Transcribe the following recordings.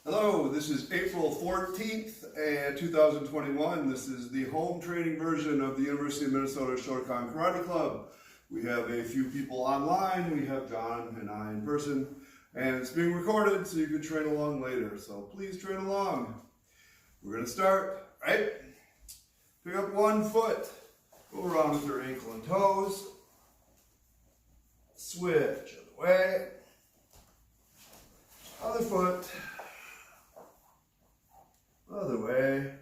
Hello, this is April 14th, 2021. This is the home training version of the University of Minnesota Shotokan Karate Club. We have a few people online. We have John and I in person, and it's being recorded so you can train along later. So please train along. We're going to start, right? Pick up one foot, go around with your ankle and toes, switch other way, other foot, other way,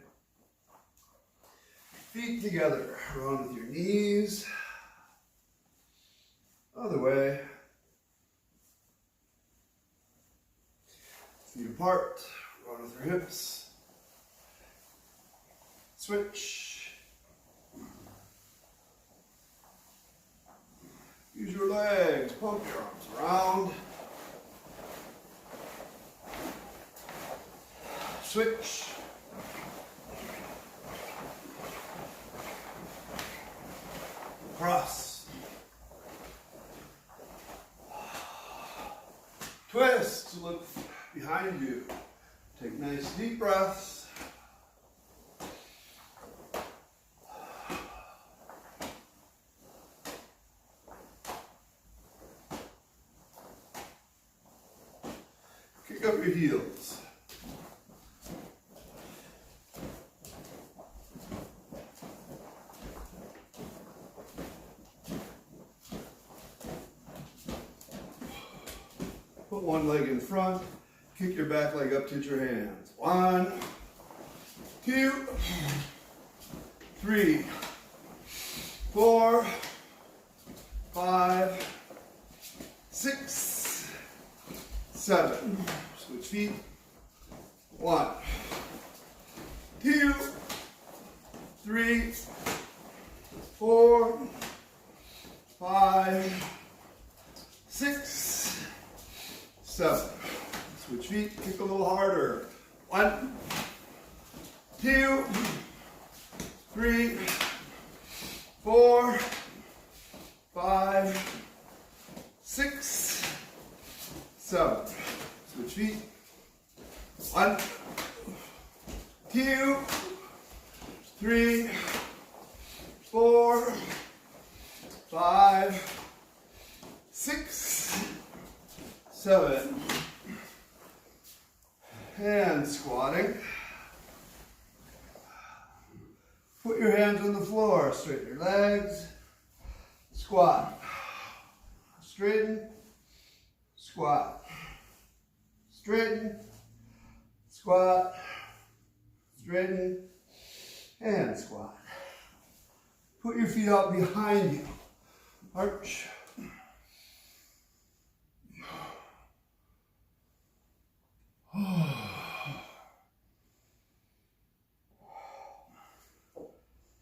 feet together, around with your knees, other way, feet apart, around with your hips, switch, use your legs, pump your arms around, switch, cross, twist, look behind you, take nice deep breaths, kick up your heels. Put one leg in front, kick your back leg up, touch your hands. 1, 2, 3, 4, 5, 6, 7. Switch feet. 1, 2, 3, 4, 5, 6, 7. Switch feet, kick a little harder. 1, 2, 3, 4, 5, 6, 7. Switch feet. 1, 2, 3, 4, 5, 6, 7. And squatting. Put your hands on the floor, straighten your legs, squat, straighten, squat, straighten, squat, straighten, and squat. Put your feet out behind you, arch.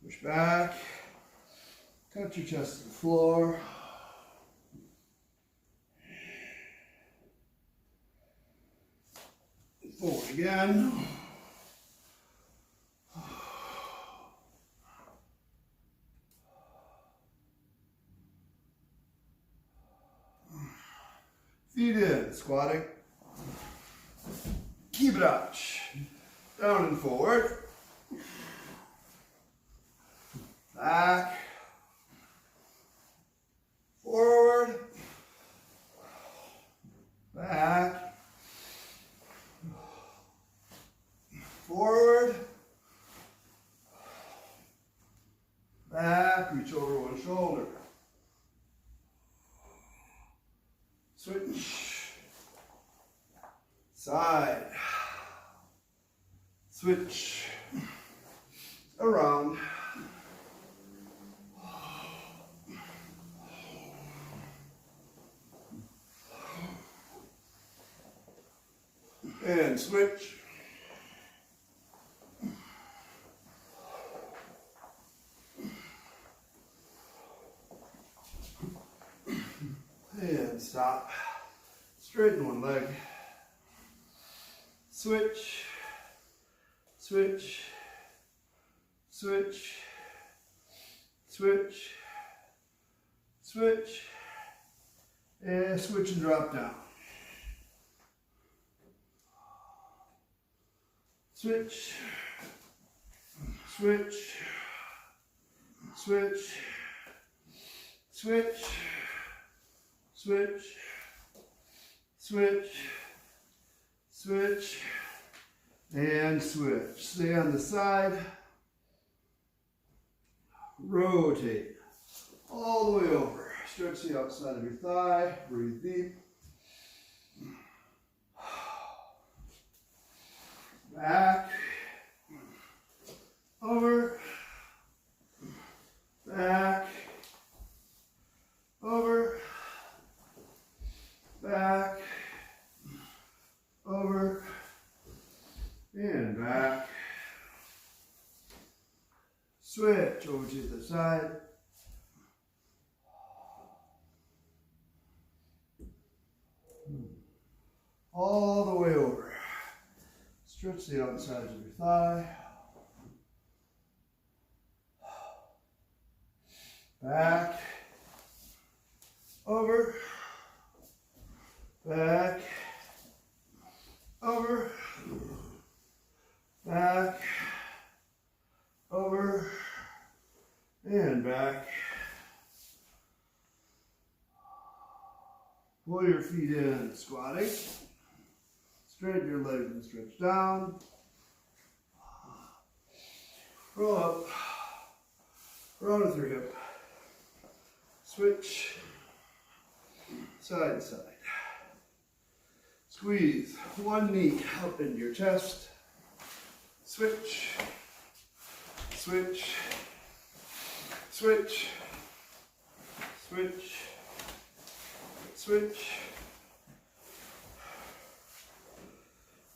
Push back, touch your chest to the floor. Forward again. Feet in, squatting. Keep it arch. Down and forward. Back. Forward. Back. Forward. Back. Reach over one shoulder. Switch. Side. Switch. Around. And switch. And stop. Straighten one leg. Switch. Switch. Switch. Switch. Switch. And switch and drop down. switch, switch, switch, switch, switch, switch, switch, and switch. Stay on the side. Rotate all the way over. Stretch the outside of your thigh. Breathe deep. Back. Over. Back. Over. Back. Over. And back. Switch over to the side. All the way over. Stretch the outside of your thigh. Back. Over. Back. Over. Back. Over. And back. Pull your feet in, squatting. Straighten your legs and stretch down. Roll up. Roll with your hip. Switch. Side to side. Squeeze one knee up into your chest. Switch. Switch. Switch. Switch. Switch.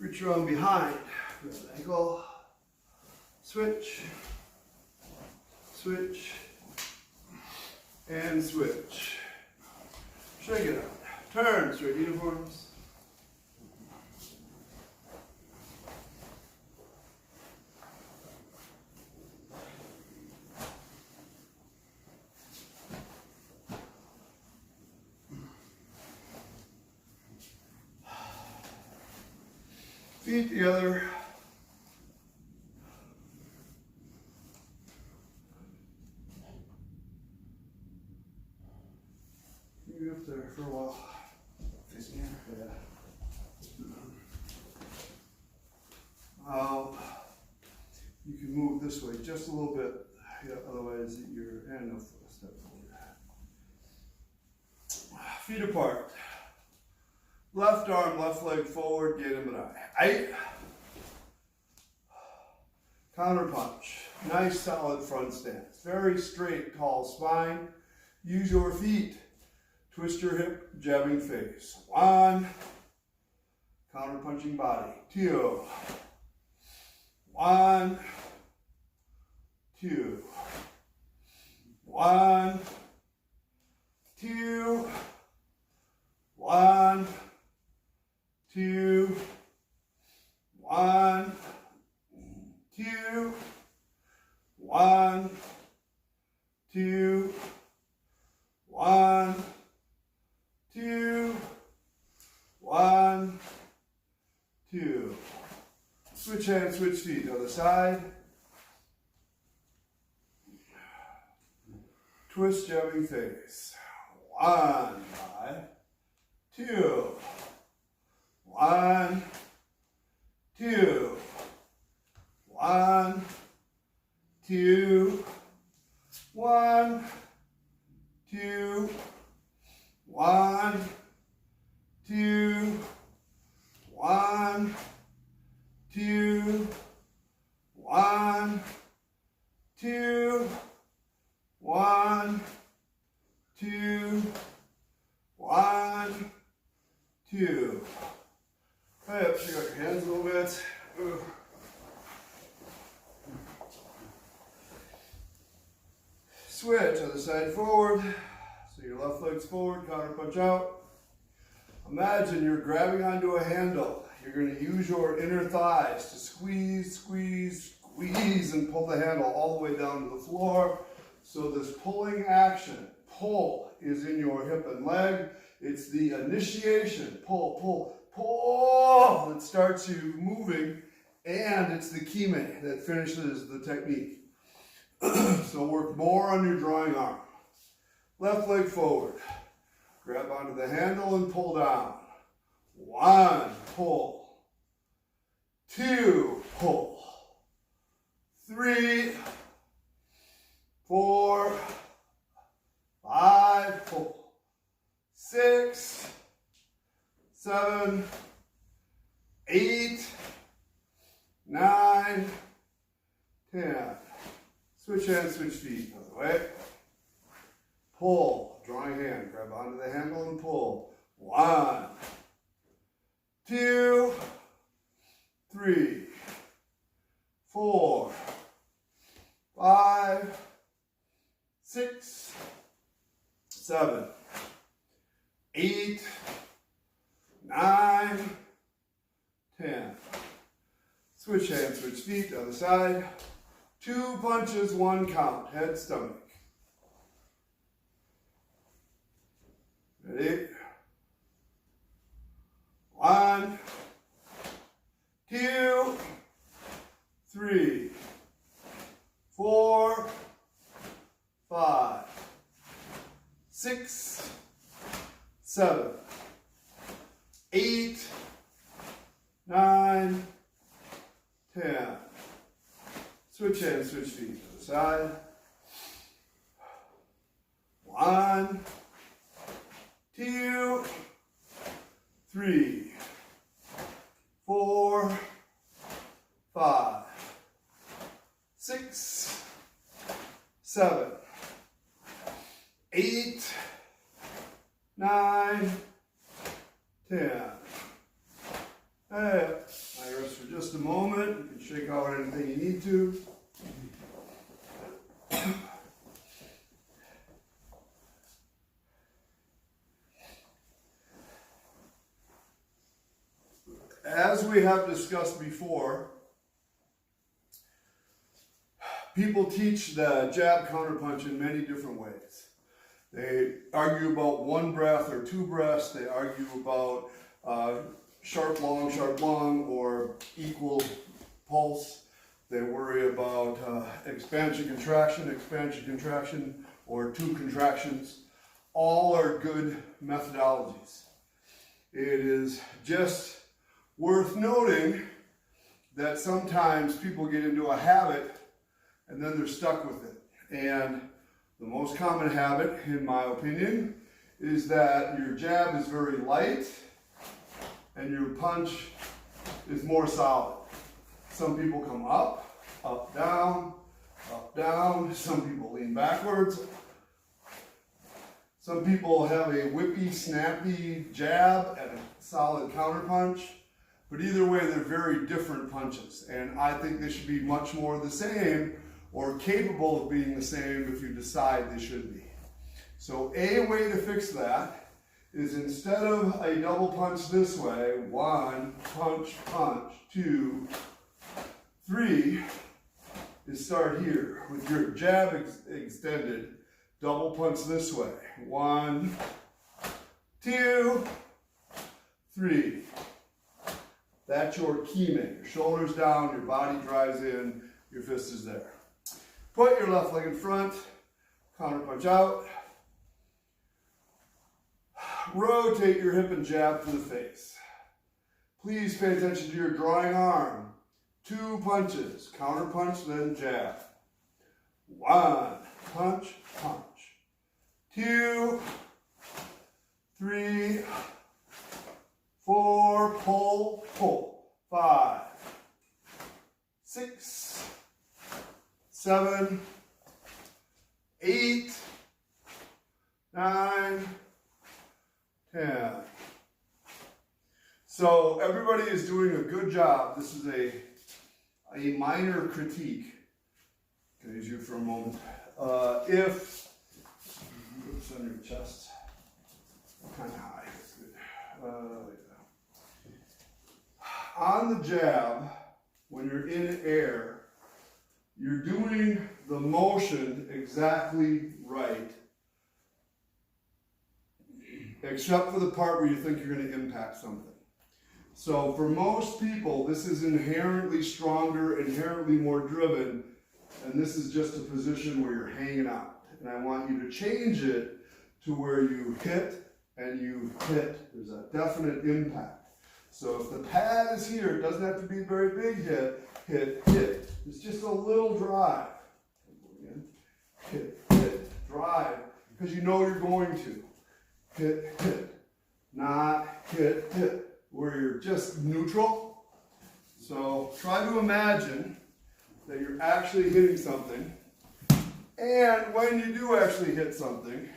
Reach your arm behind. Grab the ankle. Switch. Switch. And switch. Shake it out. Turn straight uniforms. Feet together. You up there for a while. Facing here. Yeah. You can move this way just a little bit. Yeah, otherwise you're and no step forward. Feet apart. Left arm, left leg forward, get him and I. Counter punch. Nice solid front stance. Very straight, tall spine. Use your feet. Twist your hip, jabbing face. One. Counter punching body. Two. One. Two. One. Two. One. Two, one, two, one, two, one, two, one, two. Switch hands, switch feet. Other side. Twist, jabbing face. One, two. One, two, one, two, one, two, one, two, one, two, one, two, one, two, one, two. Right up, shake out your hands a little bit. Ooh. Switch, other side forward. So your left leg's forward, counter punch out. Imagine you're grabbing onto a handle. You're going to use your inner thighs to squeeze, squeeze, squeeze, and pull the handle all the way down to the floor. So this pulling action, pull, is in your hip and leg. It's the initiation, pull, pull, pull. It starts you moving And it's the Kumite that finishes the technique. So work more on your drawing arm. Left leg forward. Grab onto the handle and pull down. 1, pull. 2, pull. 3, 4, 5, pull. 6, 7, 8, 9, 10. Switch hands, switch feet. Other way. Pull. Drawing hand. Grab onto the handle and pull. 1, 2, 3, 4, 5, 6, 7, 8, 9, 10. Switch hands, switch feet, other side. 2 punches, 1 count. Head, stomach. Ready? 1, 2, 3, 4, 5, 6, 7, 8, 9, 10. Switch hands, switch feet to the side. 1, 2, 3, 4, 5, 6, 7, 8, 9, 10. Hey, I rest for just a moment. You can shake out anything you need to. As we have discussed before, people teach the jab counterpunch in many different ways. They argue about 1 breath or 2 breaths. They argue about sharp, long, or equal pulse. They worry about expansion, contraction, or 2 contractions. All are good methodologies. It is just worth noting that sometimes people get into a habit and then they're stuck with it. And the most common habit, in my opinion, is that your jab is very light and your punch is more solid. Some people come up, up, down, up, down. Some people lean backwards. Some people have a whippy, snappy jab and a solid counterpunch. But either way, they're very different punches. And I think they should be much more the same or capable of being the same if you decide they should be. So a way to fix that is instead of a double punch this way, 1, punch, punch, 2, 3, is start here with your jab extended, double punch this way, 1, 2, 3. That's your Kumite. Your shoulders down, your body drives in, your fist is there. Put your left leg in front, counter punch out. Rotate your hip and jab to the face. Please pay attention to your drawing arm. 2 punches, counter punch, then jab. 1, punch, punch. 2, 3, 4, pull, pull. 5, 6, 7, 8, 9, 10. So everybody is doing a good job. This is a minor critique. Can I use you for a moment? If oops, on your chest, kind of high. That's good. On the jab, when you're in air, you're doing the motion exactly right, except for the part where you think you're going to impact something. So for most people, this is inherently stronger, inherently more driven, and this is just a position where you're hanging out. And I want you to change it to where you hit and you hit. There's a definite impact. So if the pad is here, it doesn't have to be a very big hit, hit, hit. It's just a little drive. Hit, hit, drive, because you know you're going to. Hit, hit, not hit, hit, where you're just neutral. So try to imagine that you're actually hitting something, and when you do actually hit something,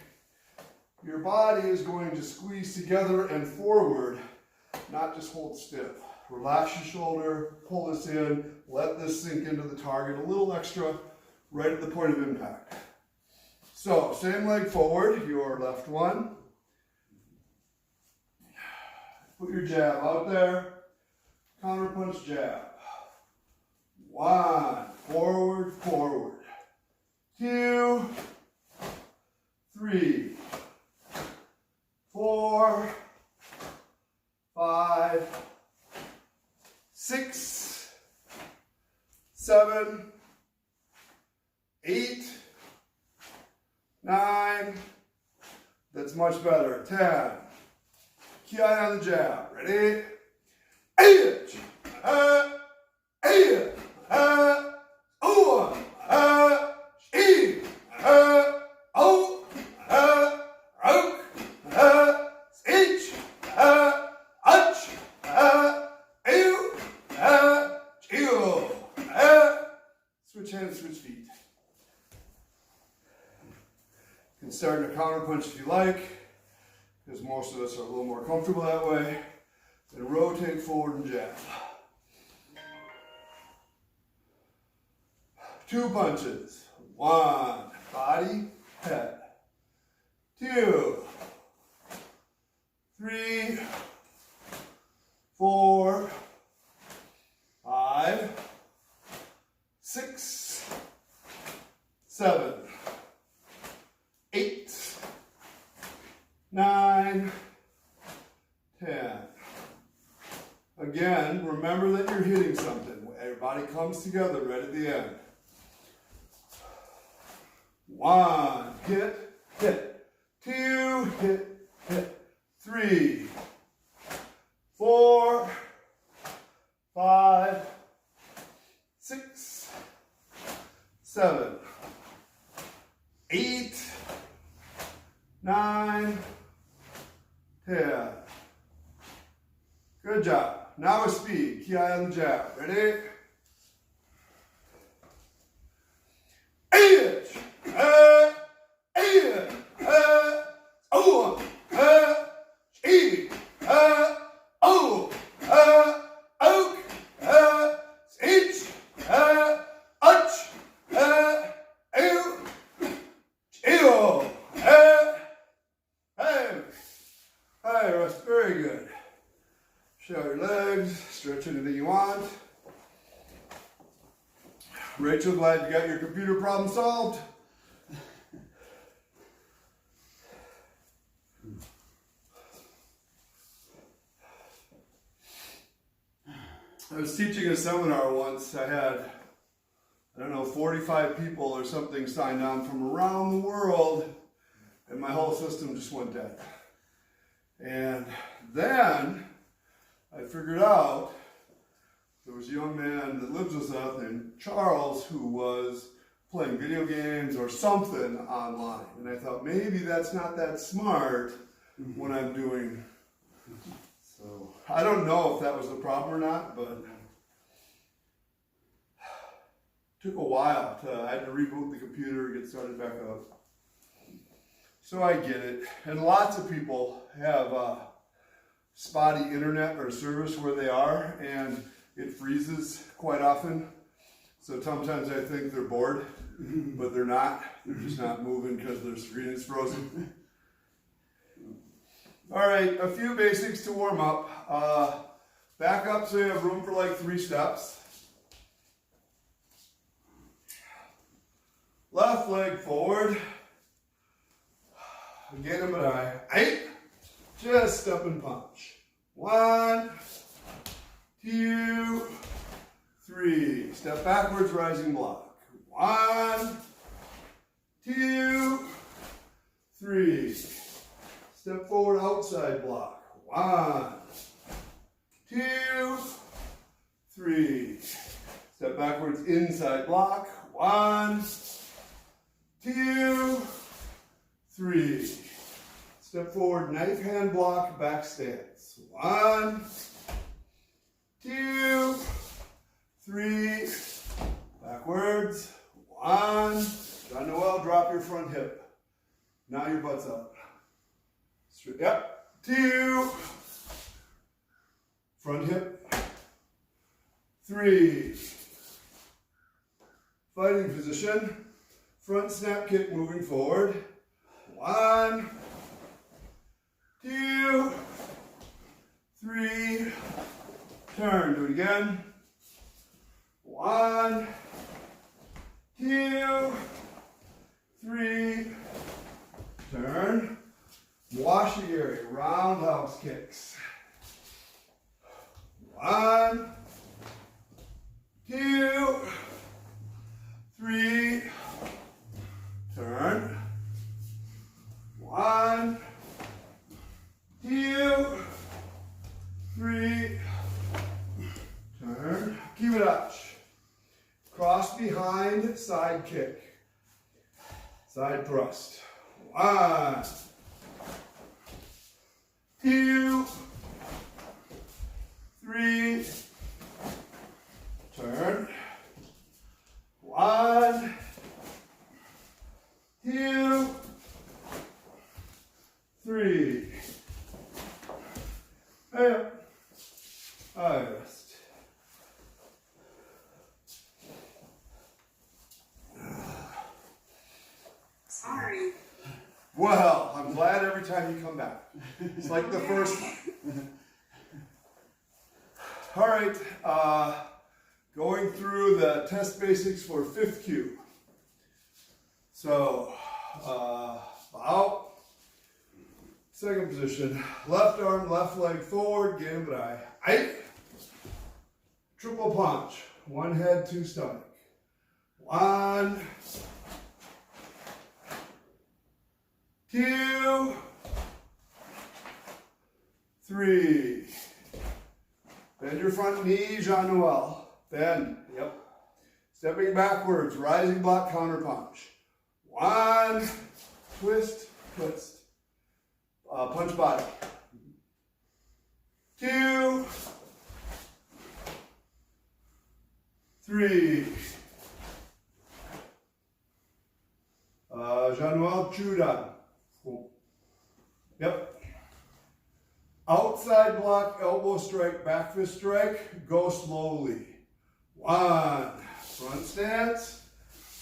your body is going to squeeze together and forward, not just hold stiff. Relax your shoulder, pull this in, let this sink into the target a little extra right at the point of impact. So, same leg forward, your left one. Put your jab out there, counter punch jab. 1, forward, forward. 2, 3, 4, 5, 6, 7, 8, 9, that's much better, 10. Key eye on the jab, ready? 8, 8, switch hands, switch feet. You can start in a counter punch if you like, because most of us are a little more comfortable that way. Then rotate forward and jab. 2 punches. 1, body, head. 2, 3, 4, 5, 6, 7, 8, 9, 10. Again, remember that you're hitting something. Everybody comes together right at the end. 1, hit, hit. 2, hit, hit. 3, 4, 5, 6, 7, 8, 9, 10. Good job. Now with speed. Key eye on the jab. Ready? 8, 8, 1, 8, oh, oak, each, ach, ew, hey, rest, very good. Show your legs, stretch anything you want. Rachel, glad you got your computer problem solved. I was teaching a seminar once. I had, 45 people or something signed on from around the world, and my whole system just went dead. And then I figured out there was a young man that lives with us named Charles who was playing video games or something online. And I thought maybe that's not that smart when I'm doing. So I don't know if that was the problem or not, but it took a while. I had to reboot the computer, get started back up. So I get it. And lots of people have spotty internet or service where they are, and it freezes quite often. So sometimes I think they're bored, but they're not. They're just not moving because their screen is frozen. All right, a few basics to warm up. Back up so you have room for like 3 steps. Left leg forward. Again, but I just up and punch. 1, 2, 3. Step backwards, rising block. 1, 2, 3. Step forward, outside block. 1, 2, 3. Step backwards, inside block. 1, 2, 3. Step forward, knife hand block, back stance. 1, 2, 3. Backwards. 1. John Noel, drop your front hip. Now your butt's up. Straight. Yep. 2. Front hip. 3. Fighting position. Front snap kick moving forward. 1, 2, 3. Turn. Do it again. 1, 2, 3. Turn. Washigiri, roundhouse kicks. 1, 2, 3. Turn. 1, 2, 3. Turn. Kyu. Cross behind, side kick. Side thrust. 1, 2, 3. Turn. 1, 2, 3. Hey up. I rest. Sorry. Well, I'm glad every time you come back. It's like the first one. All right, going through the test basics for 5th Kyu. So, out, second position, left arm, left leg forward, Gambrai. Aight. Triple punch, 1 head, 2 stomach. 1, 2, 3. Bend your front knee, Jean Noel. Bend. Yep. Stepping backwards, rising block, counter punch. 1, twist, twist. Punch body. 2, 3. Jean Noel, Chudan. Yep. Outside block, elbow strike, back fist strike, go slowly. 1, front stance,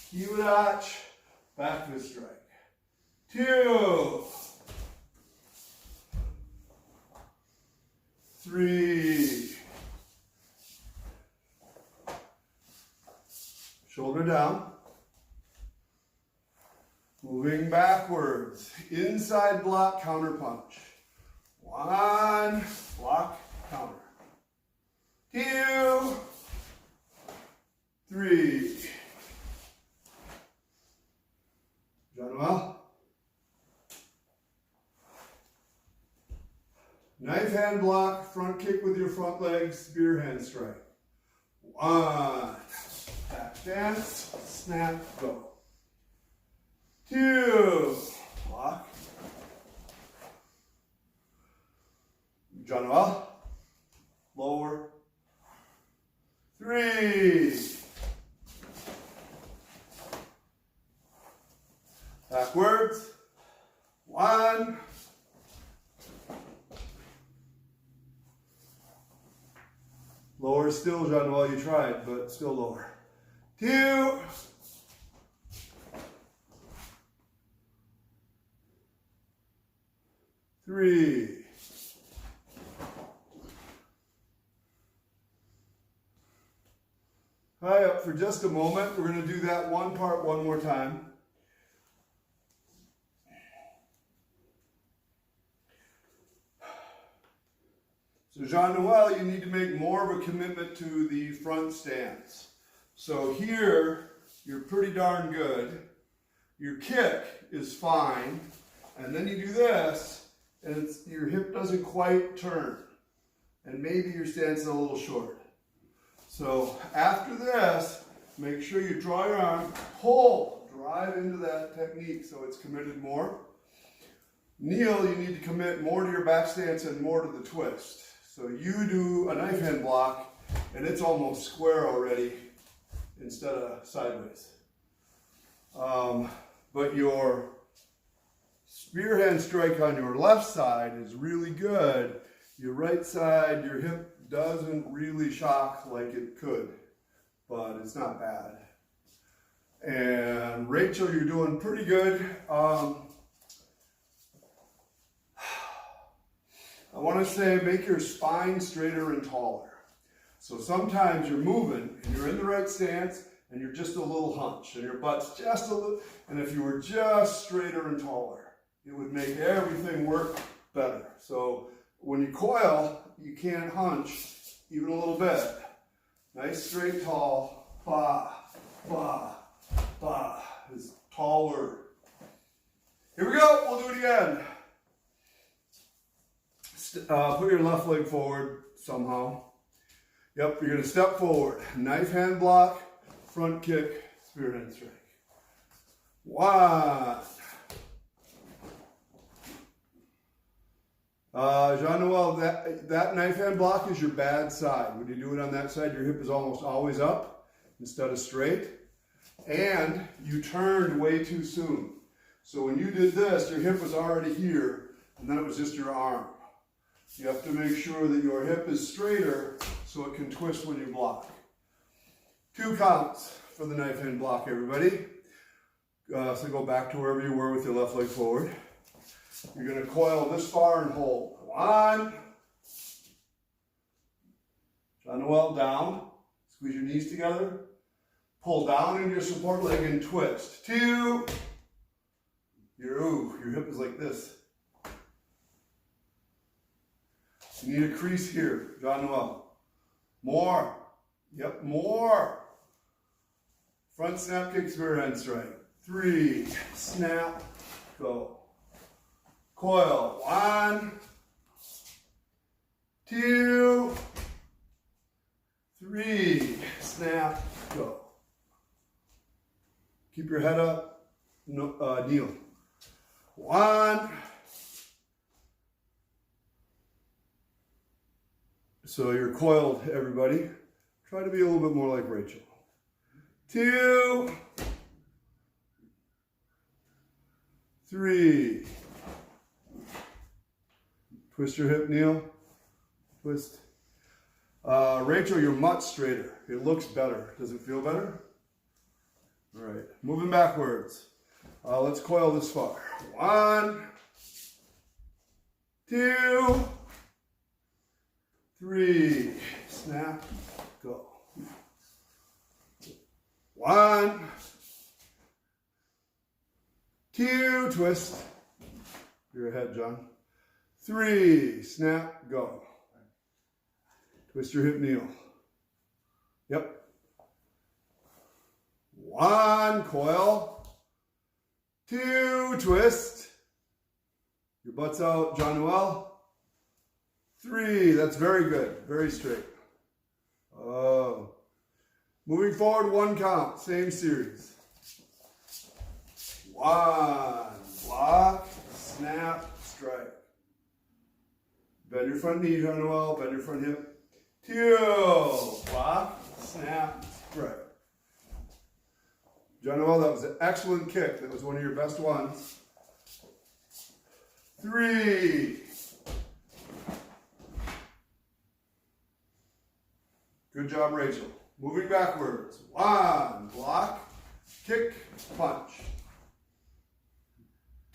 Kyu, back fist strike. 2, 3. Shoulder down. Moving backwards, inside block, counter punch. 1, block, counter. 2, 3. Jean Noel. Knife hand block, front kick with your front leg, spear hand strike. 1, back stance, snap, go. 2, block. Jean Noel, lower. 3, backwards. 1, lower still, Jean Noel, you tried, but still lower. 2, 3. High up for just a moment. We're going to do that one part one more time. So Jean-Noel, you need to make more of a commitment to the front stance. So here, you're pretty darn good. Your kick is fine. And then you do this, and your hip doesn't quite turn. And maybe your stance is a little short. So after this, make sure you draw your arm, pull, drive into that technique so it's committed more. Kneel, you need to commit more to your back stance and more to the twist. So you do a knife hand block, and it's almost square already instead of sideways. But your spear hand strike on your left side is really good. Your right side, your hip doesn't really shock like it could, but it's not bad. And Rachel, you're doing pretty good. I want to say make your spine straighter and taller. So sometimes you're moving and you're in the right stance and you're just a little hunch and your butt's just a little, and if you were just straighter and taller, it would make everything work better. So when you coil, you can't hunch even a little bit. Nice, straight, tall, ba, ba, ba, is taller. Here we go, we'll do it again. Put your left leg forward somehow. Yep, you're gonna step forward. Knife hand block, front kick, spear hand strike. 1. Jean-Noel, that knife hand block is your bad side. When you do it on that side, your hip is almost always up instead of straight. And you turned way too soon. So when you did this, your hip was already here, and then it was just your arm. You have to make sure that your hip is straighter so it can twist when you block. 2 counts for the knife hand block, everybody. So go back to wherever you were with your left leg forward. You're going to coil this far and hold. 1. Jean-Noel, down. Squeeze your knees together. Pull down into your support leg and twist. 2. Your hip is like this. You need a crease here, Jean-Noel. More. Yep, more. Front snap kick, spear hand strike. 3. Snap. Go. Coil. 1. 2. 3. Snap. Go. Keep your head up. No, kneel. 1. So you're coiled, everybody. Try to be a little bit more like Rachel. 2. 3. Twist your hip, kneel. Twist. Rachel, you're much straighter. It looks better. Does it feel better? All right. Moving backwards. Let's coil this far. 1. 2. 3. Snap. Go. 1. 2. Twist. Your head, John. 3. Snap. Go. Twist your hip, kneel. Yep. 1. Coil. 2. Twist. Your butt's out, Jean-Noel. 3. That's very good. Very straight. Oh. Moving forward, 1 count. Same series. 1. Block. Snap. Strike. Bend your front knee, Jean-Noel. Bend your front hip. 2. Block. Snap. Strike. Jean-Noel, that was an excellent kick. That was one of your best ones. 3. Good job, Rachel. Moving backwards. 1. Block. Kick. Punch.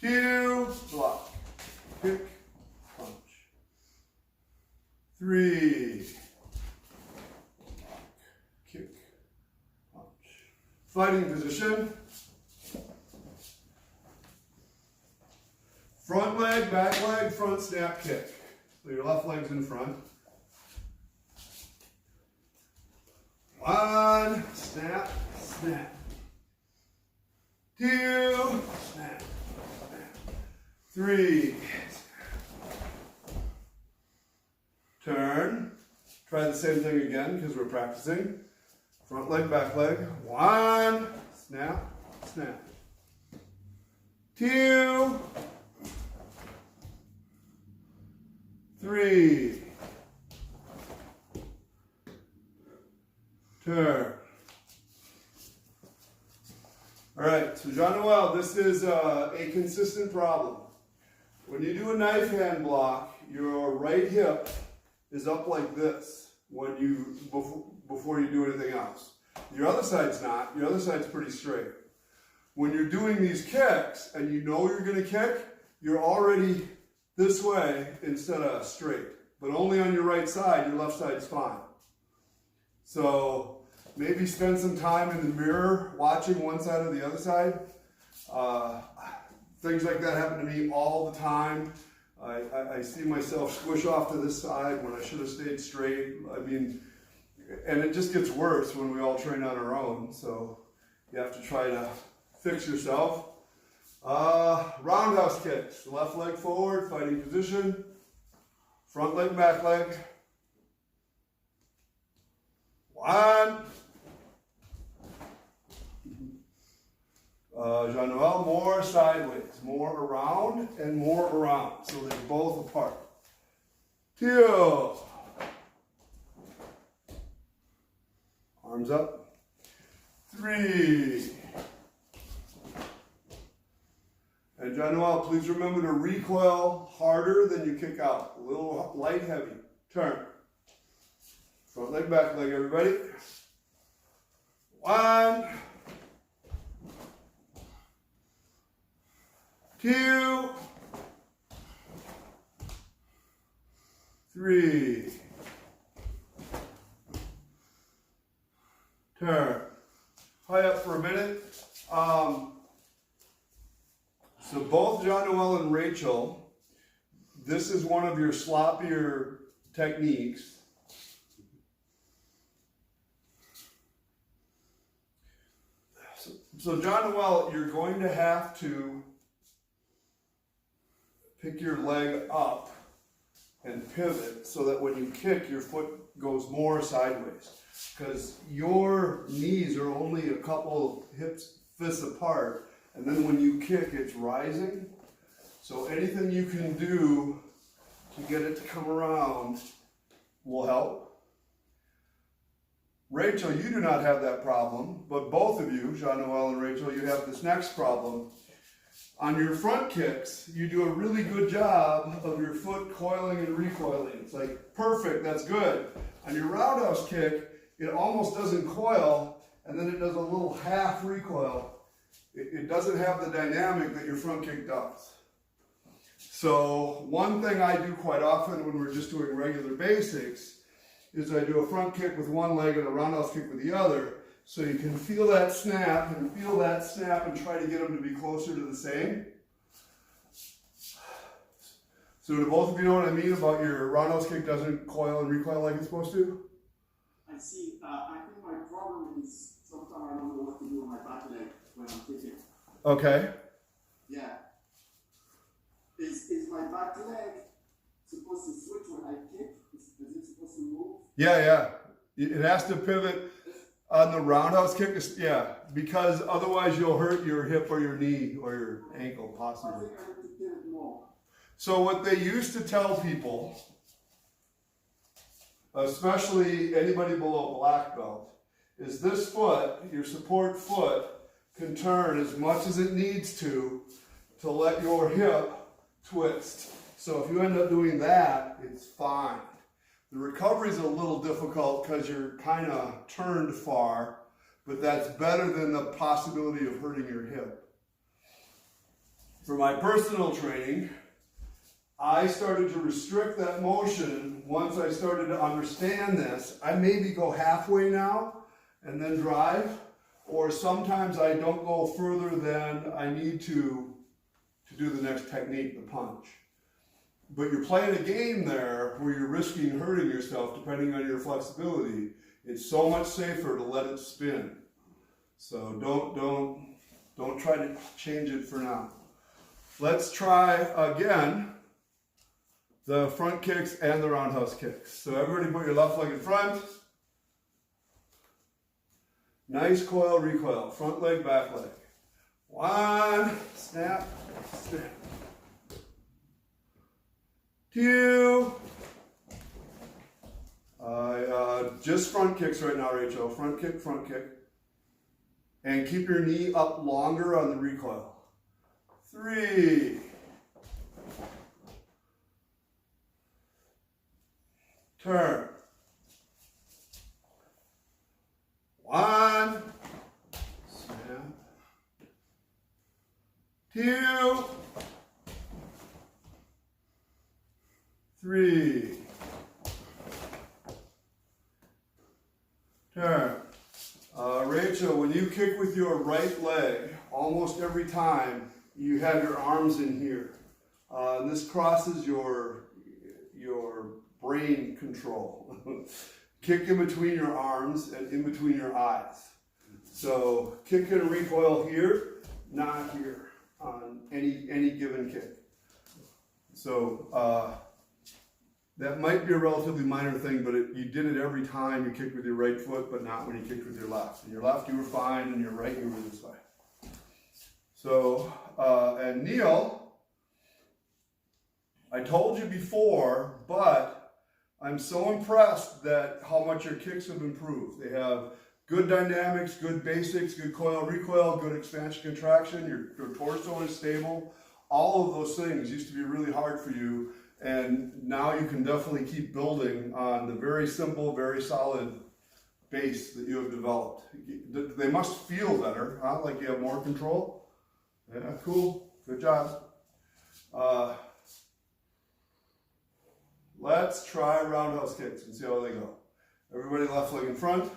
2. Block. Kick. Punch. 3. Block. Kick. Punch. Fighting position. Front leg, back leg, front snap kick. So your left leg's in front. 1, snap, snap. 2, snap, snap. 3, turn. Try the same thing again because we're practicing. Front leg, back leg. 1, snap, snap. 2, 3, turn. All right, so Jean-Noel, this is a consistent problem. When you do a knife hand block, your right hip is up like this when you before you do anything else. Your other side's not. Your other side's pretty straight. When you're doing these kicks and you know you're going to kick, you're already this way instead of straight. But only on your right side. Your left side's fine. So maybe spend some time in the mirror watching one side or the other side. Things like that happen to me all the time. I see myself squish off to this side when I should have stayed straight. I mean, and it just gets worse when we all train on our own. So you have to try to fix yourself. Roundhouse kicks. Left leg forward, fighting position. Front leg, back leg. 1. Jean-Noel, more sideways, more around and more around, so they're both apart. 2. Arms up. 3. And Jean-Noel, please remember to recoil harder than you kick out. A little light, heavy. Turn. Front leg, back leg, everybody. 1. 2. 3. Turn. High up for a minute. So both Jean-Noel and Rachel, this is one of your sloppier techniques. So Jean-Noel, you're going to have to pick your leg up and pivot so that when you kick, your foot goes more sideways. Because your knees are only a couple fists apart, and then when you kick, it's rising. So anything you can do to get it to come around will help. Rachel, you do not have that problem, but both of you, Jean-Noel and Rachel, you have this next problem. On your front kicks, you do a really good job of your foot coiling and recoiling. It's like, perfect, that's good. On your roundhouse kick, it almost doesn't coil, and then it does a little half recoil. It doesn't have the dynamic that your front kick does. So one thing I do quite often when we're just doing regular basics is I do a front kick with one leg and a roundhouse kick with the other, so you can feel that snap and feel that snap and try to get them to be closer to the same. So do both of you know what I mean about your roundhouse kick doesn't coil and recoil like it's supposed to? I see. I think my problem is sometimes I don't know what to do with my back leg when I'm kicking. Okay. Yeah. Is my back leg supposed to switch when I kick? Is it supposed to move? Yeah. It has to pivot on the roundhouse kick. Yeah, because otherwise you'll hurt your hip or your knee or your ankle possibly. I think I have to pivot more. So what they used to tell people, especially anybody below black belt, is this foot, your support foot, can turn as much as it needs to let your hip twist. So if you end up doing that, it's fine. The recovery is a little difficult because you're kind of turned far, but that's better than the possibility of hurting your hip. For my personal training, I started to restrict that motion once I started to understand this. I maybe go halfway now and then drive, or sometimes I don't go further than I need to do the next technique, the punch. But you're playing a game there where you're risking hurting yourself depending on your flexibility. It's so much safer to let it spin. So don't try to change it for now. Let's try again the front kicks and the roundhouse kicks. So everybody put your left leg in front. Nice coil, recoil, front leg, back leg. One, snap, snap. Two. Just front kicks right now, Rachel. Front kick, front kick. And keep your knee up longer on the recoil. 3. Turn. 1. Snap. 2. 3. Turn. Rachel, when you kick with your right leg, almost every time you have your arms in here. And this crosses your brain control. Kick in between your arms and in between your eyes. So kick and recoil here, not here on any given kick. So that might be a relatively minor thing, but you did it every time you kicked with your right foot, but not when you kicked with your left. And your left, you were fine, and your right, you were this way. So, and Neil, I told you before, but I'm so impressed that how much your kicks have improved. They have good dynamics, good basics, good coil, recoil, good expansion, contraction. Your torso is stable. All of those things used to be really hard for you. And now you can definitely keep building on the very simple, very solid base that you have developed. They must feel better, huh? Like you have more control. Yeah, cool. Good job. Let's try roundhouse kicks and see how they go. Everybody left leg in front.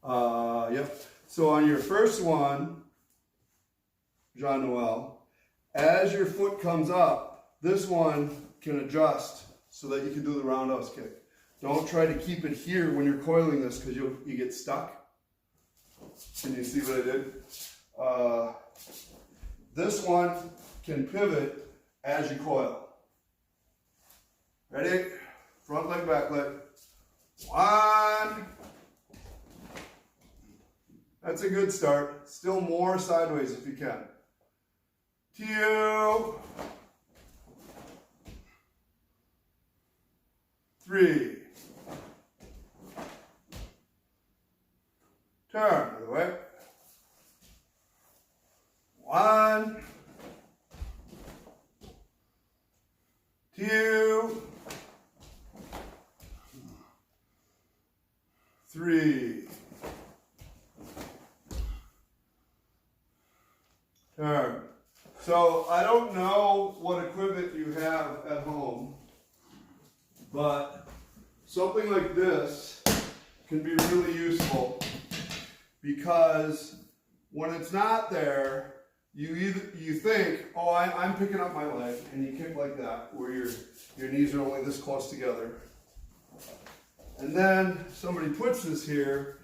Yep. So on your first one, Jean-Noel, as your foot comes up, this one can adjust so that you can do the roundhouse kick. Don't try to keep it here when you're coiling this because you get stuck. Can you see what I did? This one can pivot as you coil. Ready? Front leg, back leg. 1. That's a good start. Still more sideways if you can. 2. 3. Turn the other way. 1. 2. 3. Turn. So I don't know what equipment you have at home, but something like this can be really useful because when it's not there, you think, oh, I'm picking up my leg, and you kick like that, where your knees are only this close together. And then somebody puts this here,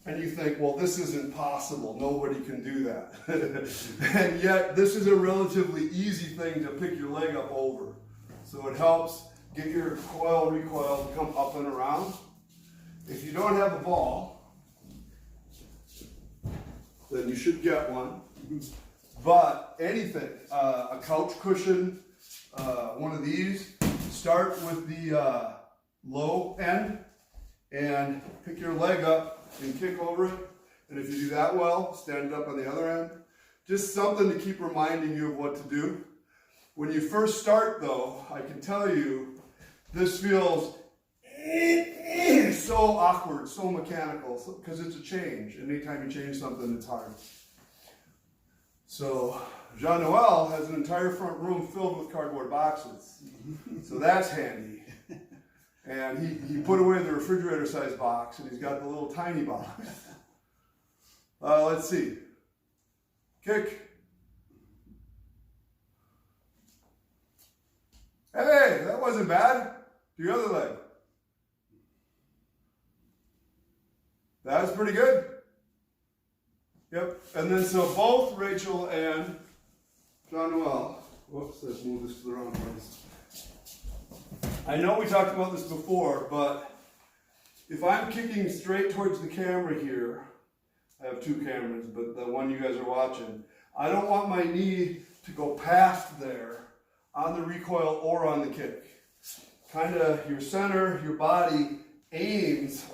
and you think, well, this isn't possible. Nobody can do that. And yet, this is a relatively easy thing to pick your leg up over. So it helps get your coil, recoil to come up and around. If you don't have a ball, then you should get one. But anything, a couch cushion, one of these, start with the low end and pick your leg up and kick over it. And if you do that well, stand up on the other end. Just something to keep reminding you of what to do. When you first start though, I can tell you, this feels so awkward, so mechanical, because it's a change. Anytime you change something, it's hard. So Jean-Noel has an entire front room filled with cardboard boxes. So that's handy. And he put away the refrigerator-sized box, and he's got the little tiny box. Let's see. Kick. Hey, that wasn't wasn't bad. Do your other leg. That was pretty good. Yep. And then so both Rachel and John Noel. Whoops, let's move this to the wrong place. I know we talked about this before, but if I'm kicking straight towards the camera here, I have two cameras, but the one you guys are watching, I don't want my knee to go past there on the recoil or on the kick. Kind of your center, your body aims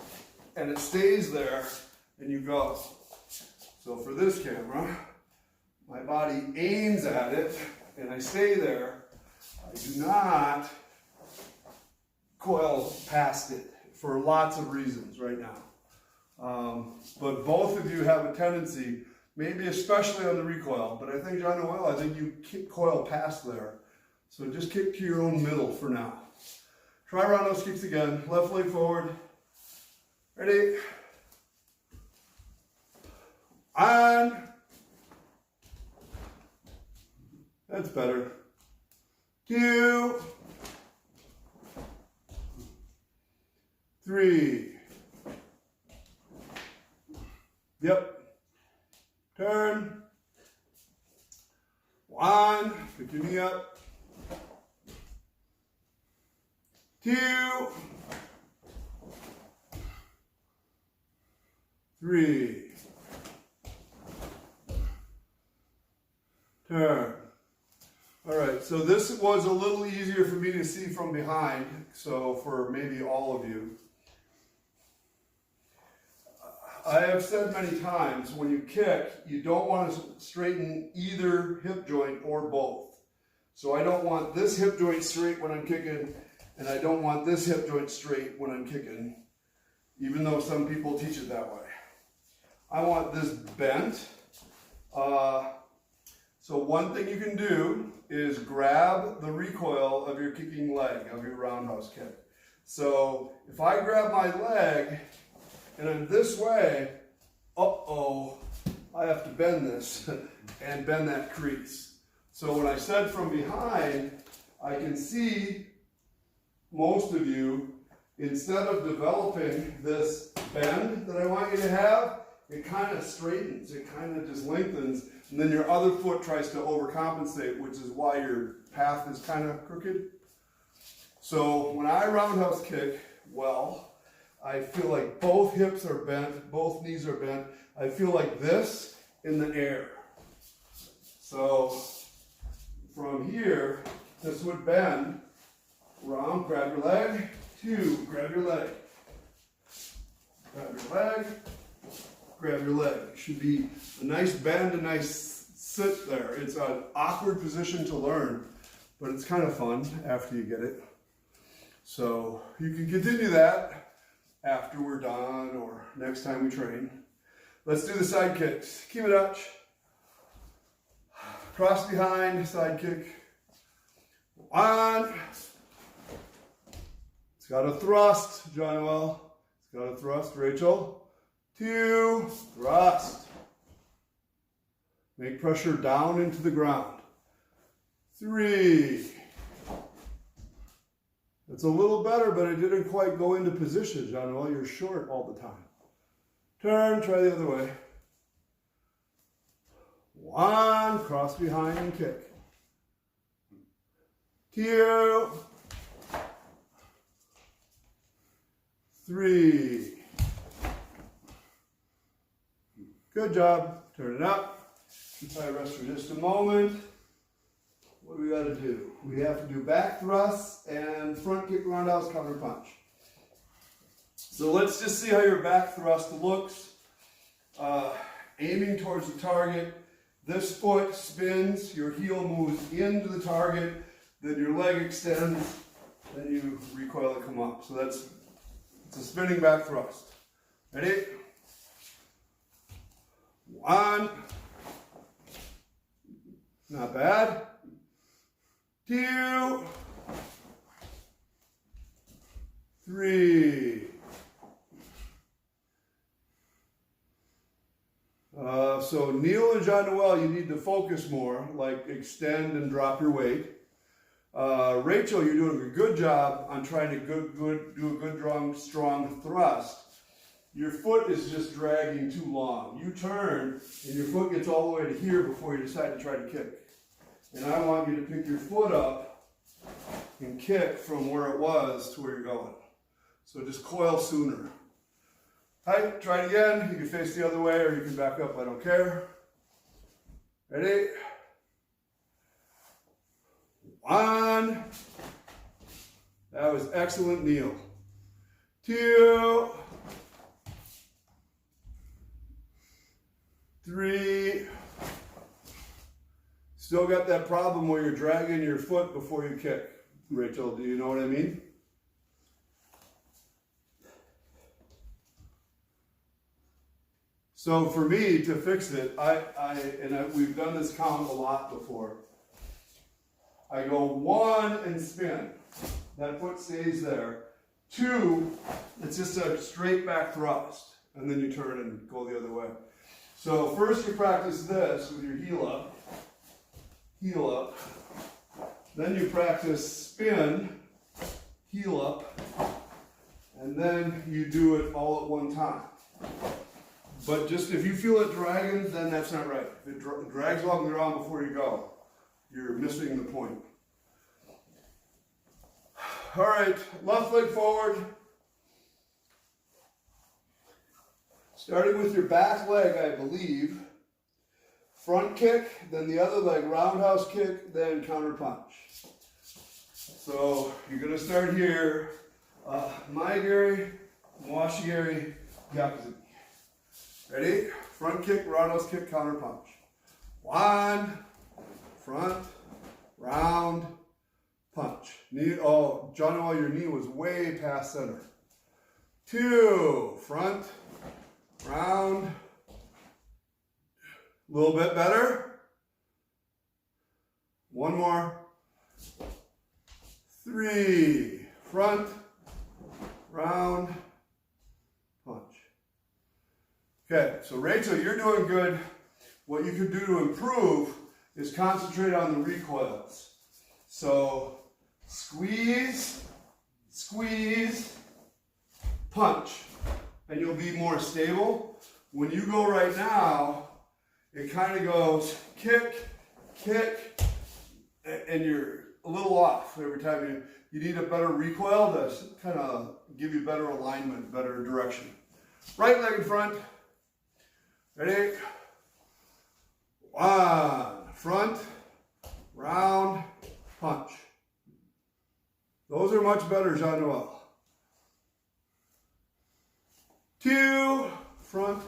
and it stays there and you go. So for this camera, my body aims at it and I stay there. I do not coil past it for lots of reasons right now. But both of you have a tendency, maybe especially on the recoil, but I think John Noel, I think you coil past there. So just kick to your own middle for now. Try roundhouse kicks again. Left leg forward. Ready? On. That's better. 2, 3. Yep. Turn. 1. Pick your knee up. 2. 3. Turn. All right, so this was a little easier for me to see from behind, so for maybe all of you. I have said many times, when you kick, you don't want to straighten either hip joint or both. So I don't want this hip joint straight when I'm kicking, and I don't want this hip joint straight when I'm kicking, even though some people teach it that way. I want this bent. So one thing you can do is grab the recoil of your kicking leg, of your roundhouse kick. So if I grab my leg and I'm this way, I have to bend this and bend that crease. So when I said from behind, I can see most of you, instead of developing this bend that I want you to have, it kind of straightens, it kind of just lengthens, and then your other foot tries to overcompensate, which is why your path is kind of crooked. So when I roundhouse kick, well, I feel like both hips are bent, both knees are bent. I feel like this in the air. So from here, this would bend, round, grab your leg, 2, grab your leg. Grab your leg, grab your leg. It should be a nice bend, a nice sit there. It's an awkward position to learn, but it's kind of fun after you get it. So you can continue that after we're done or next time we train. Let's do the side kicks. Keep it up. Cross behind, side kick. 1. It's got a thrust, John Noel. It's got a thrust, Rachel. 2, thrust. Make pressure down into the ground. 3. It's a little better, but it didn't quite go into position, John Noel. You're short all the time. Turn, try the other way. 1, cross behind and kick. 2, 3. Good job. Turn it up. Try to rest for just a moment. What do we got to do? We have to do back thrusts and front kick roundhouse counter punch. So let's just see how your back thrust looks. Aiming towards the target. This foot spins, your heel moves into the target, then your leg extends, then you recoil and come up. So it's a spinning back thrust. Ready? 1. Not bad. 2. 3. So Neil and John Noel, you need to focus more, like extend and drop your weight. Rachel, you're doing a good job on trying to do a good, strong thrust. Your foot is just dragging too long. You turn, and your foot gets all the way to here before you decide to try to kick. And I want you to pick your foot up and kick from where it was to where you're going. So just coil sooner. All right, try it again. You can face the other way or you can back up, I don't care. Ready? 1. That was excellent, Neil. 2. 3. Still got that problem where you're dragging your foot before you kick. Rachel, do you know what I mean? So for me to fix it, we've done this count a lot before. I go 1 and spin. That foot stays there. 2, it's just a straight back thrust. And then you turn and go the other way. So first you practice this with your heel up. Then you practice spin, heel up, and then you do it all at one time. But just if you feel it dragging, then that's not right. If it drags along the ground before you go, you're missing the point. All right, left leg forward. Starting with your back leg, I believe. Front kick, then the other leg, roundhouse kick, then counter punch. So you're going to start here. Maegiri, Washigiri, Yakuzuki. Ready? Front kick, roundhouse kick, counter punch. 1, front, round, punch. Knee, oh, John, your knee was way past center. 2, front, round. A little bit better. 1 more. 3, front, round, punch. Okay, so Rachel, you're doing good. What you could do to improve is concentrate on the recoils. So squeeze, squeeze, punch, and you'll be more stable. When you go right now, it kind of goes kick, kick, and you're a little off every time. You need a better recoil to kind of give you better alignment, better direction. Right leg in front. Ready? 1, front, round, punch. Those are much better, Jean-Noel. 2, front,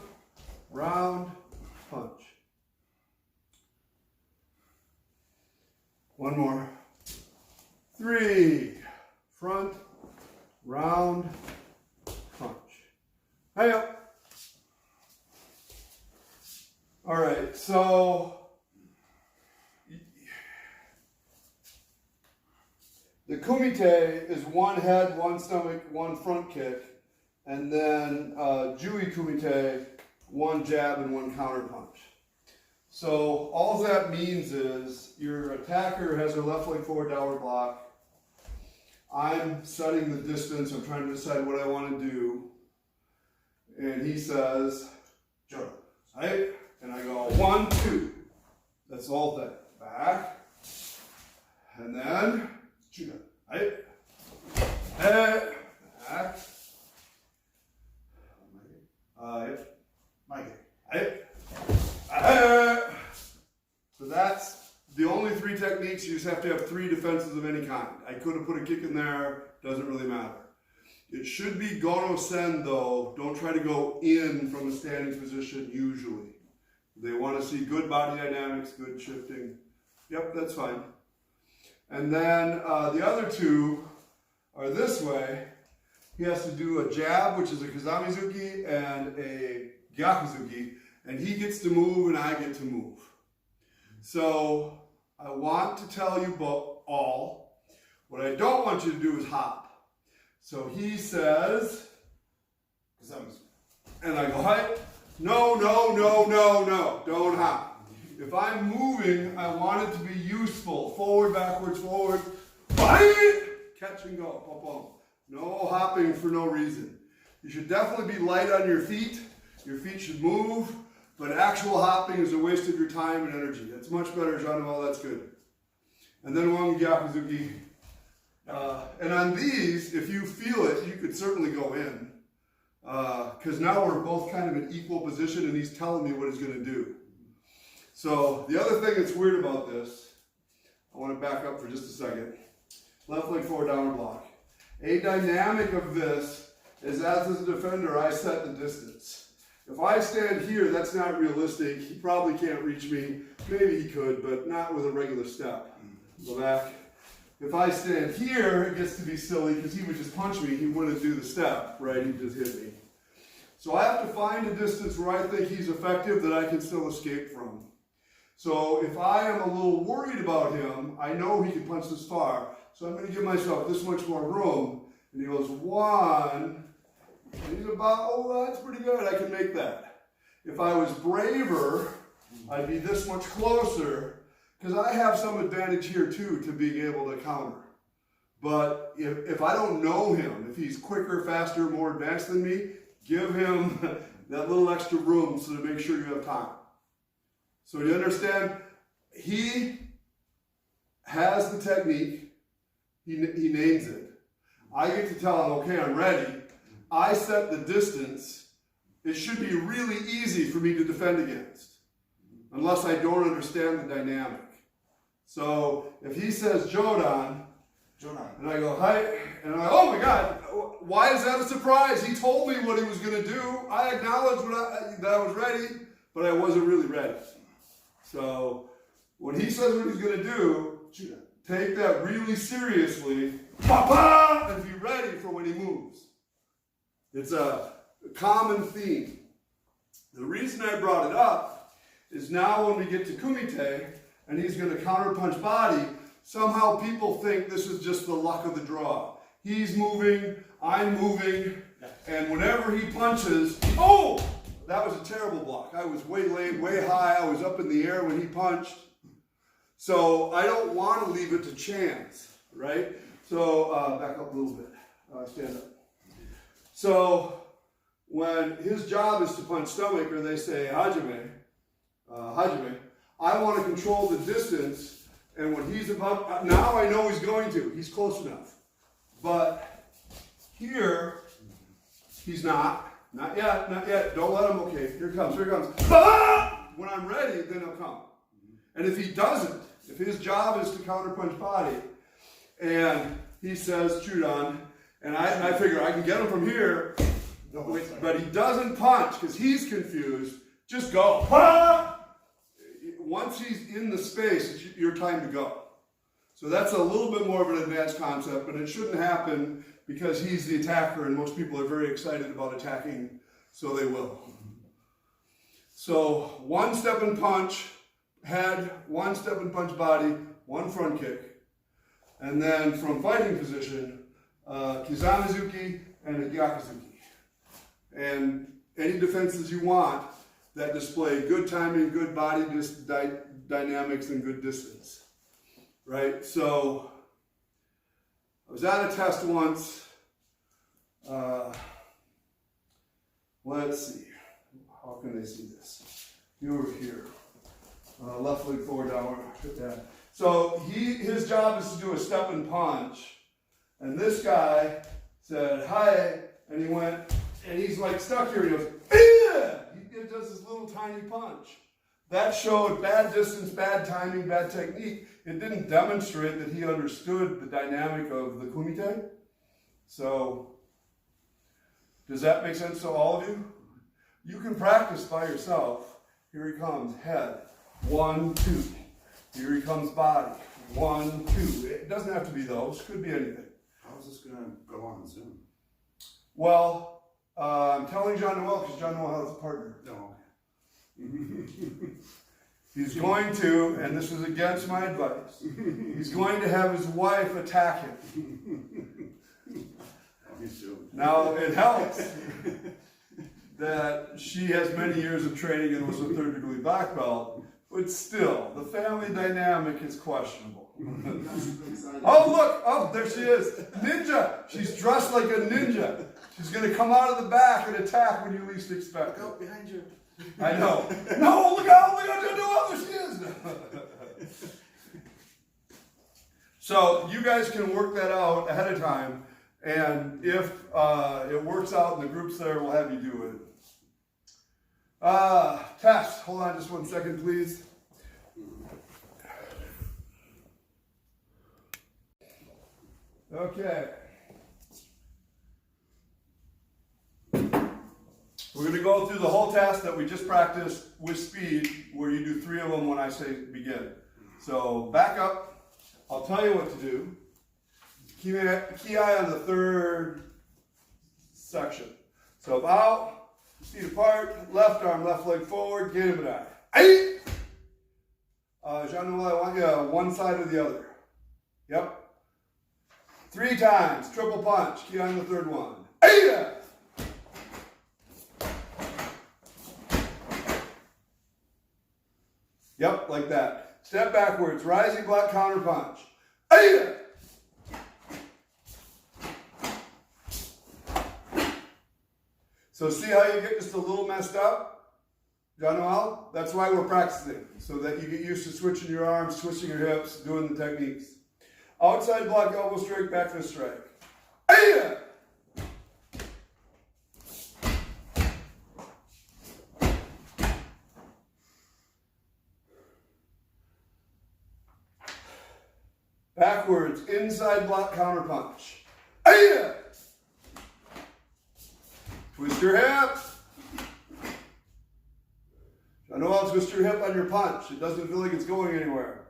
round, punch. 1 more. 3, front, round, punch. Hi-up. All right, so the Kumite is 1 head, 1 stomach, 1 front kick, and then Jui Kumite, 1 jab and 1 counter punch. So all that means is your attacker has their left leg forward downward block. I'm setting the distance. I'm trying to decide what I want to do. And he says, jump, right? And I go 1, 2. That's all that. Back. And then, right? Back. Yep. Right? So that's the only 3 techniques. You just have to have 3 defenses of any kind. I could have put a kick in there. Doesn't really matter. It should be gono sen though. Don't try to go in from a standing position usually. They want to see good body dynamics, good shifting. Yep, that's fine. And then the other 2 are this way. He has to do a jab, which is a Kazamizuki, and a Gyakuzuki. And he gets to move and I get to move. So I want to tell you all. What I don't want you to do is hop. So he says, and I go, hi. No, don't hop. If I'm moving, I want it to be useful. Forward, backwards, forward. catch and go, boom, boom. No hopping for no reason. You should definitely be light on your feet. Your feet should move, but actual hopping is a waste of your time and energy. That's much better, Jean-Noel, that's good. And then one Gyakuzuki. And on these, if you feel it, you could certainly go in. Because now we're both kind of in equal position and he's telling me what he's going to do. So the other thing that's weird about this, I want to back up for just a second. Left leg forward downward block. A dynamic of this is as a defender, I set the distance. If I stand here, that's not realistic. He probably can't reach me. Maybe he could, but not with a regular step. Go back. If I stand here, it gets to be silly because he would just punch me. He wouldn't do the step, right? He'd just hit me. So I have to find a distance where I think he's effective that I can still escape from. So if I am a little worried about him, I know he can punch this far. So I'm going to give myself this much more room. And he goes, one. And he's about, oh, that's pretty good. I can make that. If I was braver, I'd be this much closer. Because I have some advantage here, too, to being able to counter. But if I don't know him, if he's quicker, faster, more advanced than me, give him that little extra room so to make sure you have time. So you understand? He has the technique. He names it. I get to tell him, okay, I'm ready. I set the distance. It should be really easy for me to defend against, unless I don't understand the dynamic. So if he says Jodan, and I go, hi, and I'm like, oh my God, why is that a surprise? He told me what he was going to do. I acknowledged that I was ready, but I wasn't really ready. So when he says what he's going to do, take that really seriously, and be ready for when he moves. It's a common theme. The reason I brought it up is now when we get to Kumite, and he's going to counterpunch body, somehow people think this is just the luck of the draw. He's moving, I'm moving, and whenever he punches, oh, that was a terrible block. I was way late, way high. I was up in the air when he punched. So I don't want to leave it to chance, right? So back up a little bit. Stand up. So when his job is to punch stomach, or they say hajime, I want to control the distance, and when he's about, now I know he's going to. He's close enough. But here, he's not. Not yet, not yet. Don't let him, okay, here he comes. When I'm ready, then he'll come. And if he doesn't, if his job is to counterpunch body, and he says, Chudan, and I figure I can get him from here, but he doesn't punch because he's confused, just go. Once he's in the space, it's your time to go. So that's a little bit more of an advanced concept, but it shouldn't happen because he's the attacker and most people are very excited about attacking, so they will. So one step and punch, head, one step and punch body, one front kick. And then from fighting position, Kizamizuki and a Gyakuzuki. And any defenses you want that display good timing, good body dynamics, and good distance. Right? So I was at a test once. Let's see. How can they see this? You were here. Left leg forward, downward. So his job is to do a step and punch. And this guy said, hi, and he went, and he's like stuck here. He goes, eh! He does this little tiny punch. That showed bad distance, bad timing, bad technique. It didn't demonstrate that he understood the dynamic of the Kumite. So, does that make sense to all of you? You can practice by yourself. Here he comes, head, 1, 2. Here he comes, body, 1, 2. It doesn't have to be those, could be anything. How is this going to go on Zoom? Well, I'm telling John Noel because John Noel has a partner. No. He's going to, and this is against my advice, he's going to have his wife attack him. Now, it helps that she has many years of training and was a third-degree black belt, but still, the family dynamic is questionable. You guys are excited. Oh, look! Oh, there she is. Ninja! She's dressed like a ninja. She's going to come out of the back and attack when you least expect Look it. out behind you. I know. No, look out! Look out! No, there she is! So, you guys can work that out ahead of time. And if it works out and the group's there, we'll have you do it. Tess, hold on just 1 second, please. Okay. We're going to go through the whole task that we just practiced with speed, where you do 3 of them when I say begin. So back up. I'll tell you what to do. Key eye on the 3rd section. So about, feet apart, left arm, left leg forward, Ganabadai. Aye! Jean-Noel, I want you one side or the other. Yep. 3 times, triple punch. Key on the 3rd one. Aye! Yep, like that. Step backwards, rising block counter punch. Aye! So see how you get just a little messed up? Jean-Noel? That's why we're practicing, so that you get used to switching your arms, switching your hips, doing the techniques. Outside block elbow strike, back fist strike. Aye! Backwards, inside block counter punch. Aye! Twist your hip. I know I'll twist your hip on your punch. It doesn't feel like it's going anywhere.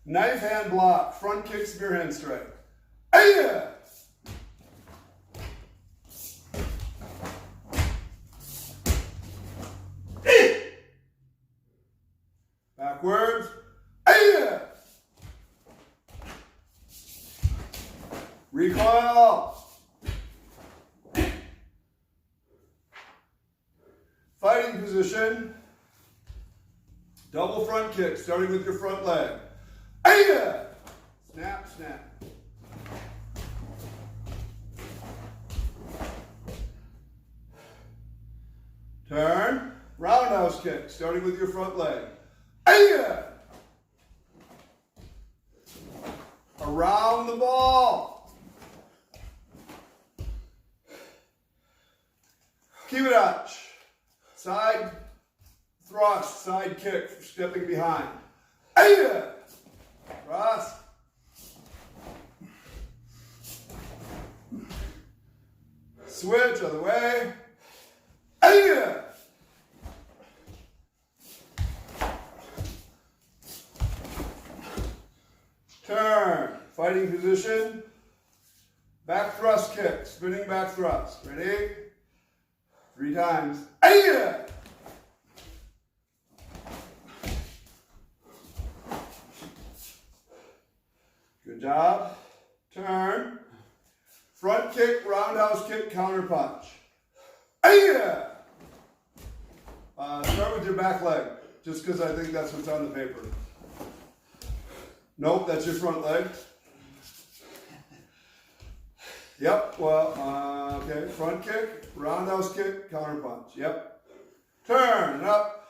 Knife hand block, front kick, spear hand strike. Aye! Backwards. Aye! Recoil. Fighting position. Double front kick, starting with your front leg. Aye! Snap, snap. Turn. Roundhouse kick, starting with your front leg. Aye! Around the ball. Kibarachi. Side thrust, side kick, stepping behind. Aye! Thrust. Switch, other way. Aye! Turn, fighting position. Back thrust kick, spinning back thrust. Ready? 3 times. Aye! Good job. Turn. Front kick, roundhouse kick, counter punch. Aye! Start with your back leg, just because I think that's what's on the paper. Nope, that's your front leg. Yep, well, okay, front kick, roundhouse kick, counter punch. Yep. Turn up.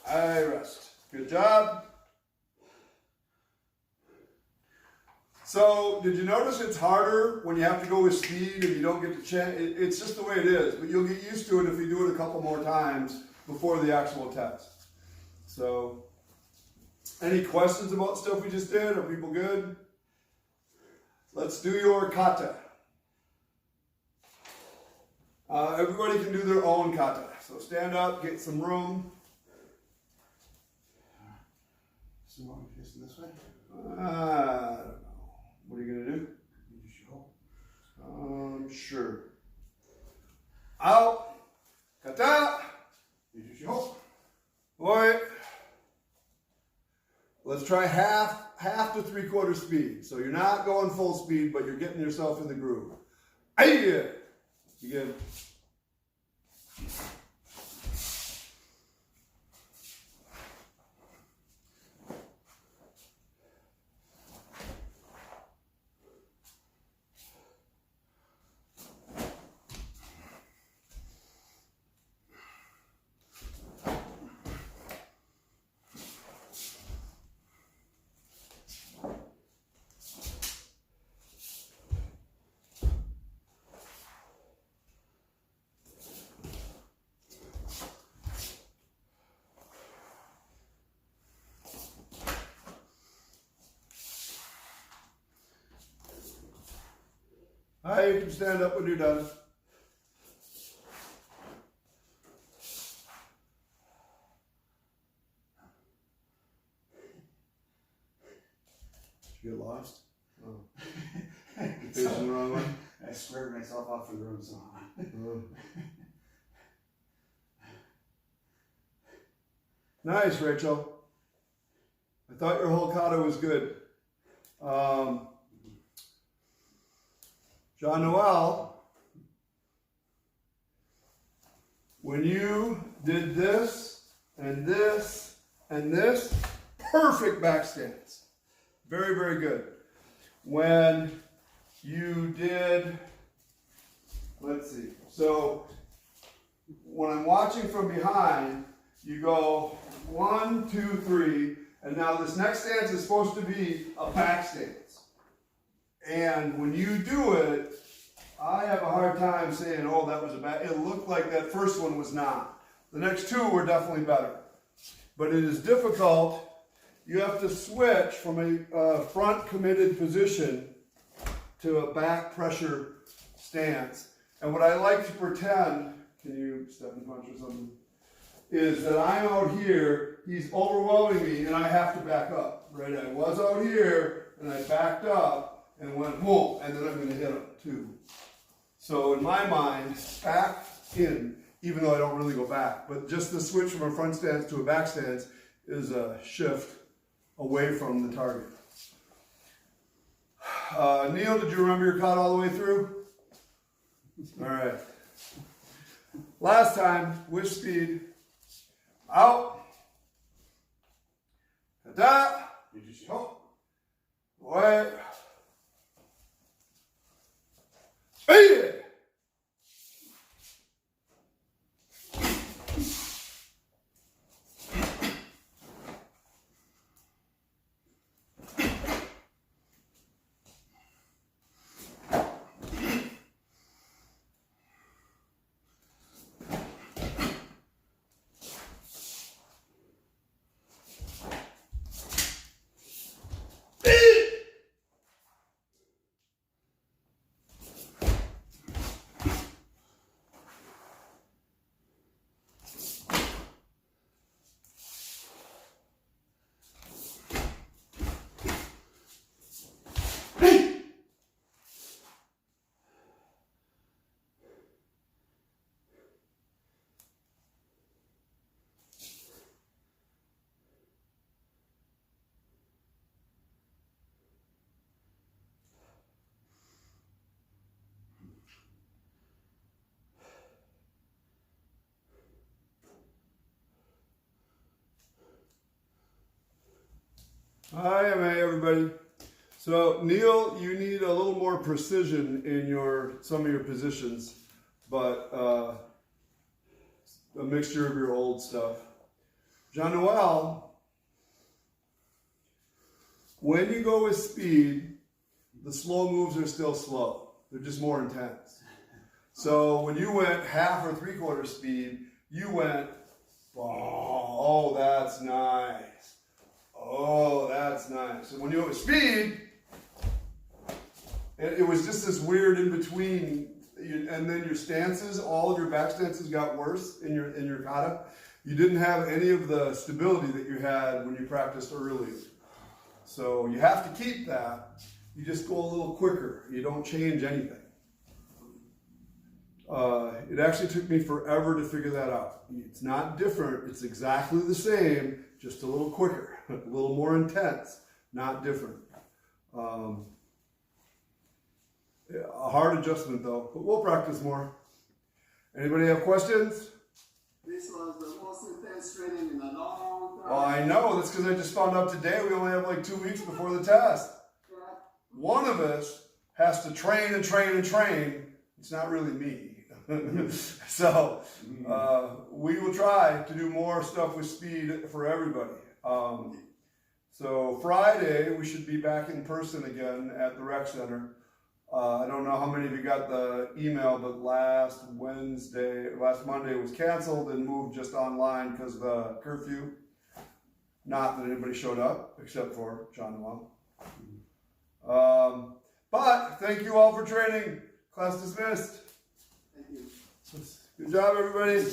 I rest. Good job. So, did you notice it's harder when you have to go with speed and you don't get to check? It's just the way it is, but you'll get used to it if you do it a couple more times before the actual test. So, any questions about stuff we just did? Are people good? Let's do your kata. Everybody can do their own kata. So stand up, get some room. So I'm facing this way. I don't know. What are you going to do? You show. Sure. Out. Kata. You show. Boy. Let's try half to 3/4 speed. So you're not going full speed, but you're getting yourself in the groove. Aye! Begin. Hi, you can stand up when you're done. Did you get lost? Oh. You facing the wrong way? I squared myself off for the room somehow. Oh. Nice, Rachel. I thought your whole kata was good. John Noel, when you did this and this and this, perfect back stance. Very, very good. When you did, let's see, so when I'm watching from behind, you go 1, 2, 3, and now this next stance is supposed to be a back stance. And when you do it, I have a hard time saying, oh, that was a bad, it looked like that first one was not. The next two were definitely better. But it is difficult. You have to switch from a front committed position to a back pressure stance. And what I like to pretend, can you step and punch or something, is that I'm out here, he's overwhelming me, and I have to back up, right? I was out here, and I backed up, and went, whoa, and then I'm going to hit him, too. So in my mind, back in, even though I don't really go back, but just the switch from a front stance to a back stance is a shift away from the target. Neil, did you remember your kata all the way through? All right. Last time, with speed. Out. Kata. Away. Speed. Hi, everybody. So Neil, you need a little more precision in some of your positions, but a mixture of your old stuff. Jean-Noel, when you go with speed, the slow moves are still slow. They're just more intense. So when you went half or 3/4 speed, you went, oh, that's nice. Oh, that's nice. And when you went with speed, it was just this weird in between. And then your stances, all of your back stances got worse in your kata. You didn't have any of the stability that you had when you practiced earlier. So you have to keep that. You just go a little quicker. You don't change anything. It actually took me forever to figure that out. It's not different. It's exactly the same, just a little quicker, a little more intense, not different. A hard adjustment though, but we'll practice more. Anybody have questions? This was the most intense training in a long time. Oh, I know. That's because I just found out today we only have like 2 weeks before the test. One of us has to train and train and train. It's not really me. So we will try to do more stuff with speed for everybody. So Friday we should be back in person again at the rec center. I don't know how many of you got the email, but last Monday was canceled and moved just online because of the curfew. Not that anybody showed up except for John Noel. But thank you all for training. Class dismissed. Thank you. Good job, everybody.